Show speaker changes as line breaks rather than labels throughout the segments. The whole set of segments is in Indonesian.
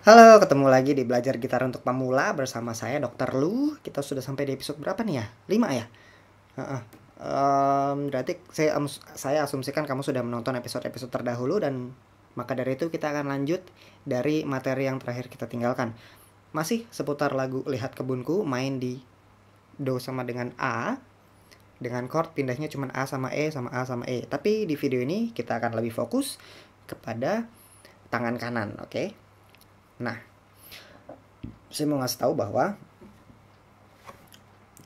Halo, ketemu lagi di Belajar Gitar untuk Pemula bersama saya Dr. Lu. Kita sudah sampai di episode berapa nih ya? 5 ya? Heeh. Berarti saya asumsikan kamu sudah menonton episode-episode terdahulu dan maka dari itu kita akan lanjut dari materi yang terakhir kita tinggalkan. Masih seputar lagu Lihat Kebunku, main di Do sama dengan A. Dengan chord pindahnya cuma A sama E sama A sama E. Tapi di video ini kita akan lebih fokus kepada tangan kanan, oke? Nah, saya mau ngasih tahu bahwa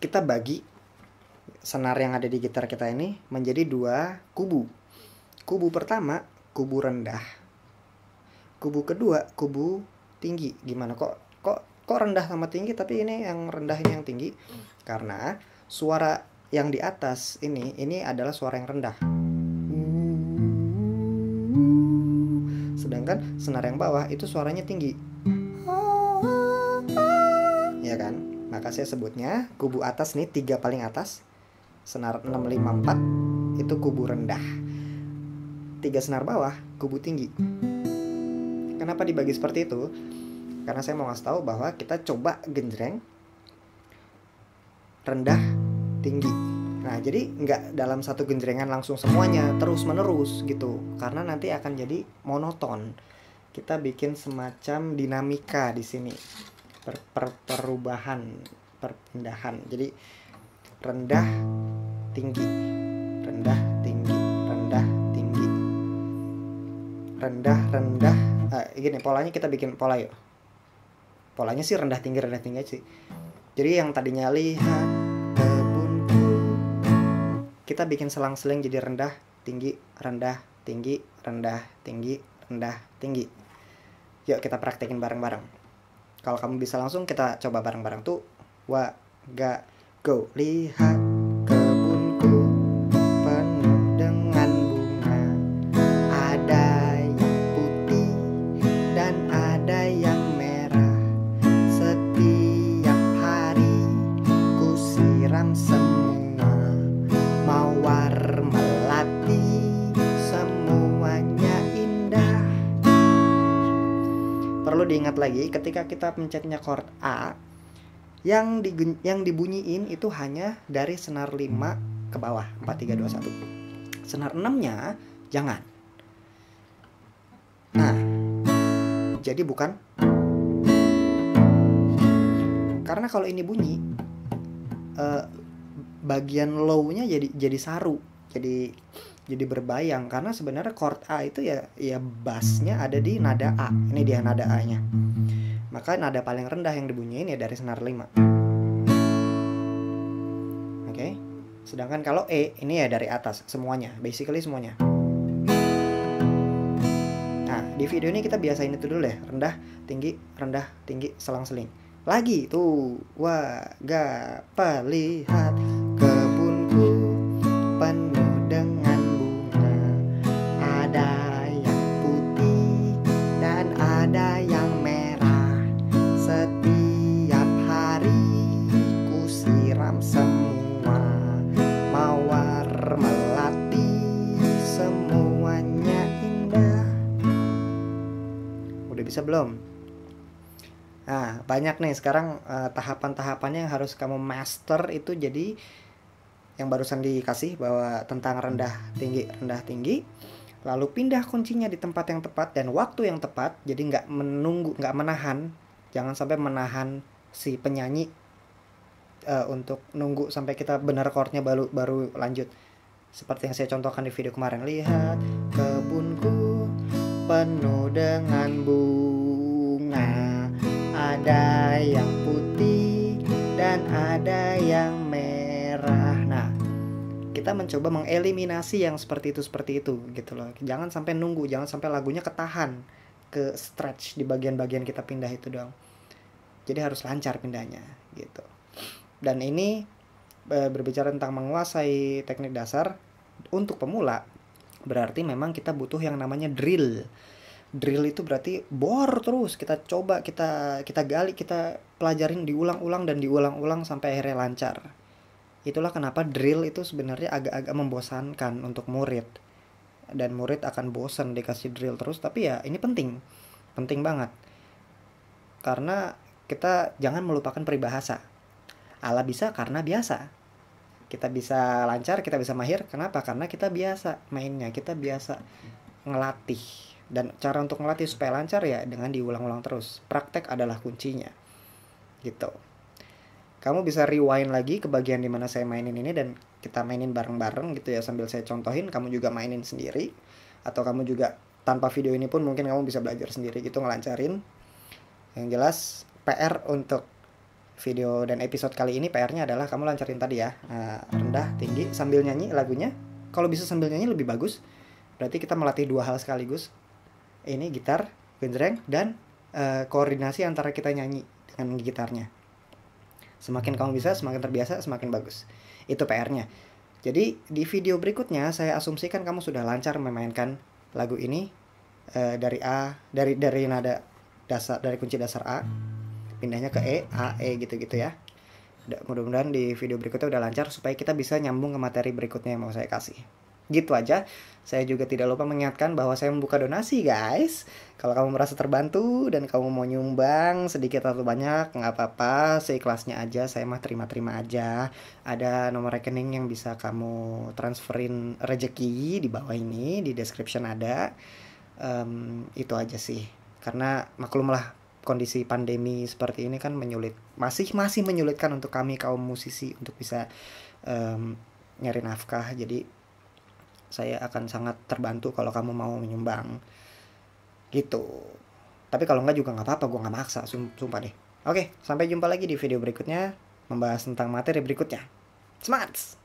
kita bagi senar yang ada di gitar kita ini menjadi dua kubu. Kubu pertama, kubu rendah. Kubu kedua, kubu tinggi. Gimana kok rendah sama tinggi, tapi ini yang rendah ini yang tinggi? Karena suara yang di atas ini adalah suara yang rendah. Sedangkan senar yang bawah itu suaranya tinggi. Ya kan? Maka saya sebutnya kubu atas nih, 3 paling atas. Senar 6, 5, 4 itu kubu rendah. 3 senar bawah kubu tinggi. Kenapa dibagi seperti itu? Karena saya mau ngasih tahu bahwa kita coba genjreng rendah tinggi. Nah, jadi nggak dalam satu genjrengan langsung semuanya terus menerus gitu, karena nanti akan jadi monoton. Kita bikin semacam dinamika di sini, perubahan, perpindahan. Jadi rendah tinggi, rendah tinggi, rendah tinggi, rendah rendah. Gini polanya, kita bikin pola yuk. Polanya sih rendah tinggi sih. Jadi yang tadinya lihat kebunku, kita bikin selang-seling jadi rendah tinggi, rendah tinggi, rendah tinggi, rendah tinggi. Yuk kita praktekin bareng-bareng. Kalau kamu bisa langsung, kita coba bareng-bareng tuh. Wa, ga, go. Lihat kebunku penuh dengan bunga, ada yang putih dan ada yang merah. Setiap hari ku siram semua, mawar melati, semuanya indah. Perlu diingat lagi, ketika kita pencetnya chord A, yang dibunyiin itu hanya dari senar 5 ke bawah, 4, 3, 2, 1. Senar 6-nya jangan. Nah, jadi bukan. Karena kalau ini bunyi, bagian low-nya jadi saru, jadi berbayang, karena sebenarnya chord A itu ya bassnya ada di nada A. Ini dia nada A-nya. Maka nada paling rendah yang dibunyiin ya dari senar 5. Oke. Sedangkan kalau E ini ya dari atas semuanya, basically semuanya. Nah, di video ini kita biasain itu dulu deh, rendah tinggi, selang-seling. Lagi tuh, wa, ga, pa, lihat kebunku penuh dengan bunga, ada yang putih dan ada yang merah. Setiap hari ku siram semua, mawar melati, semuanya indah. Udah bisa belum? Nah, banyak nih sekarang tahapan-tahapannya yang harus kamu master itu. Jadi yang barusan dikasih bahwa tentang rendah tinggi, lalu pindah kuncinya di tempat yang tepat dan waktu yang tepat. Jadi nggak menahan, jangan sampai menahan si penyanyi untuk nunggu sampai kita benar chordnya baru lanjut. Seperti yang saya contohkan di video kemarin, lihat kebunku penuh dengan bunga, ada yang putih dan ada yang merah. Nah, kita mencoba mengeliminasi yang seperti itu gitu loh. Jangan sampai nunggu, jangan sampai lagunya ketahan, ke stretch di bagian-bagian kita pindah itu dong. Jadi harus lancar pindahnya gitu. Dan ini berbicara tentang menguasai teknik dasar untuk pemula, berarti memang kita butuh yang namanya drill. Drill itu berarti bor terus, kita coba, kita gali, kita pelajarin diulang-ulang sampai akhirnya lancar. Itulah kenapa drill itu sebenarnya agak-agak membosankan untuk murid. Dan murid akan bosan dikasih drill terus, tapi ya ini penting banget. karena kita jangan melupakan peribahasa. Allah bisa karena biasa. Kita bisa lancar, kita bisa mahir. Kenapa? Karena kita biasa mainnya, kita biasa ngelatih. Dan cara untuk ngelatih supaya lancar ya dengan diulang-ulang terus. Praktek adalah kuncinya. Gitu. Kamu bisa rewind lagi ke bagian dimana saya mainin ini dan kita mainin bareng-bareng gitu ya, sambil saya contohin, kamu juga mainin sendiri. Atau kamu juga tanpa video ini pun mungkin kamu bisa belajar sendiri gitu ngelancarin. Yang jelas PR untuk video dan episode kali ini, PR-nya adalah kamu lancarin tadi ya, rendah, tinggi, sambil nyanyi lagunya. Kalau bisa sambil nyanyi lebih bagus. Berarti kita melatih dua hal sekaligus. Ini gitar, genjreng, dan koordinasi antara kita nyanyi dengan gitarnya. Semakin kamu bisa, semakin terbiasa, semakin bagus. Itu PR-nya. Jadi di video berikutnya saya asumsikan kamu sudah lancar memainkan lagu ini dari A, dari nada dasar, dari kunci dasar A, pindahnya ke E, A, E gitu-gitu ya. Mudah-mudahan di video berikutnya udah lancar supaya kita bisa nyambung ke materi berikutnya yang mau saya kasih. Gitu aja. Saya juga tidak lupa mengingatkan bahwa saya membuka donasi, guys. Kalau kamu merasa terbantu dan kamu mau nyumbang sedikit atau banyak, nggak apa-apa, seikhlasnya aja. Saya mah terima-terima aja. Ada nomor rekening yang bisa kamu transferin rezeki di bawah ini, di description ada. Itu aja sih. Karena maklumlah, kondisi pandemi seperti ini kan masih menyulitkan untuk kami kaum musisi untuk bisa nyari nafkah. Jadi saya akan sangat terbantu kalau kamu mau menyumbang gitu. Tapi kalau enggak juga nggak apa-apa, gue nggak maksa, sumpah deh. Oke, sampai jumpa lagi di video berikutnya membahas tentang materi berikutnya. Semangat!